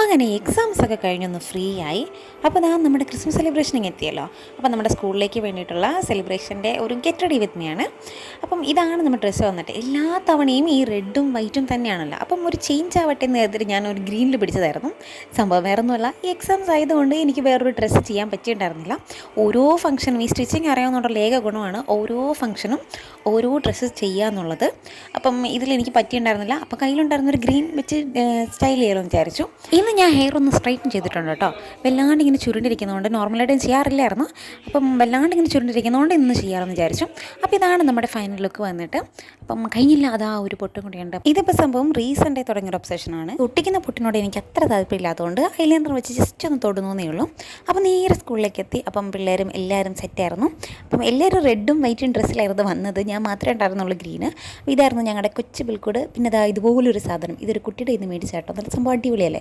അങ്ങനെ എക്സാംസൊക്കെ കഴിഞ്ഞൊന്ന് ഫ്രീ ആയി. അപ്പോൾ നമ്മുടെ ക്രിസ്മസ് സെലിബ്രേഷനിങ് എത്തിയല്ലോ. അപ്പോൾ നമ്മുടെ സ്കൂളിലേക്ക് വേണ്ടിയിട്ടുള്ള സെലിബ്രേഷൻ്റെ ഒരു ഗെറ്റ് റെഡി വിത്ത് മീ ആണ്. അപ്പം ഇതാണ് നമ്മുടെ ഡ്രസ്സ് വന്നിട്ട്. എല്ലാ തവണയും ഈ റെഡും വൈറ്റും തന്നെയാണല്ലോ. അപ്പം ഒരു ചേഞ്ച് ആവട്ടെ എന്ന് കരുതിയിട്ട് ഞാൻ ഒരു ഗ്രീനിൽ പിടിച്ചതായിരുന്നു. സംഭവം വേറെ ഒന്നുമല്ല, ഈ എക്സാംസ് ആയതുകൊണ്ട് എനിക്ക് വേറൊരു ഡ്രസ്സ് ചെയ്യാൻ പറ്റിയിട്ടുണ്ടായിരുന്നില്ല. ഓരോ ഫംഗ്ഷനും ഈ സ്റ്റിച്ചിങ് അറിയാവുന്നുള്ള ഏക ഗുണമാണ് ഓരോ ഫംഗ്ഷനും ഓരോ ഡ്രസ്സ് ചെയ്യുക എന്നുള്ളത്. അപ്പം ഇതിലെനിക്ക് പറ്റിയിട്ടുണ്ടായിരുന്നില്ല. അപ്പോൾ കയ്യിലുണ്ടായിരുന്നൊരു ഗ്രീൻ വെച്ച് സ്റ്റൈൽ ചെയ്യാമെന്ന് വിചാരിച്ചു. ഇന്ന് ഞാൻ ഹെയർ ഒന്ന് സ്ട്രൈറ്റൻ ചെയ്തിട്ടുണ്ട് കേട്ടോ. വല്ലാണ്ട് ഇങ്ങനെ ചുരുണ്ടിരിക്കുന്നതുകൊണ്ട് നോർമലായിട്ടും ചെയ്യാറില്ലായിരുന്നു. അപ്പം വല്ലാണ്ട് ഇങ്ങനെ ചുരുണ്ടിരിക്കുന്നതുകൊണ്ട് ഇന്ന് ചെയ്യാമെന്ന് വിചാരിച്ചു. അപ്പോൾ ഇതാണ് നമ്മുടെ ഫൈനൽ ലുക്ക് വന്നിട്ട്. അപ്പം കഴിഞ്ഞില്ല, അതാ ഒരു പൊട്ടും കൂടിയുണ്ട്. ഇതിപ്പോൾ സംഭവം റീസെൻ്റായി തുടങ്ങിയൊരു ഒബ്സെഷനാണ്. ഒട്ടിക്കുന്ന പൊട്ടിനോട് എനിക്ക് അത്ര താല്പര്യമില്ലാത്തതുകൊണ്ട് ഐലൈനർ വെച്ച് ജസ്റ്റ് ഒന്ന് തൊടുന്നേ ഉള്ളൂ. അപ്പം നേരെ സ്കൂളിലേക്ക് എത്തി. അപ്പം പിള്ളേരും എല്ലാവരും സെറ്റായിരുന്നു. അപ്പം എല്ലാവരും റെഡും വൈറ്റും ഡ്രസ്സിലായിരുന്നു വന്നത്. ഞാൻ മാത്രമേ ഉണ്ടായിരുന്നുള്ളൂ ഗ്രീന്. ഇതായിരുന്നു ഞങ്ങളുടെ കൊച്ചു ബിൽക്കൂട്. പിന്നെ ഇതാ ഇതുപോലൊരു സാധനം, ഇതൊരു കുട്ടിയുടെ ഇന്ന് മേടിച്ചാട്ടോ. നല്ല സംഭവം അടിപൊളിയല്ലേ.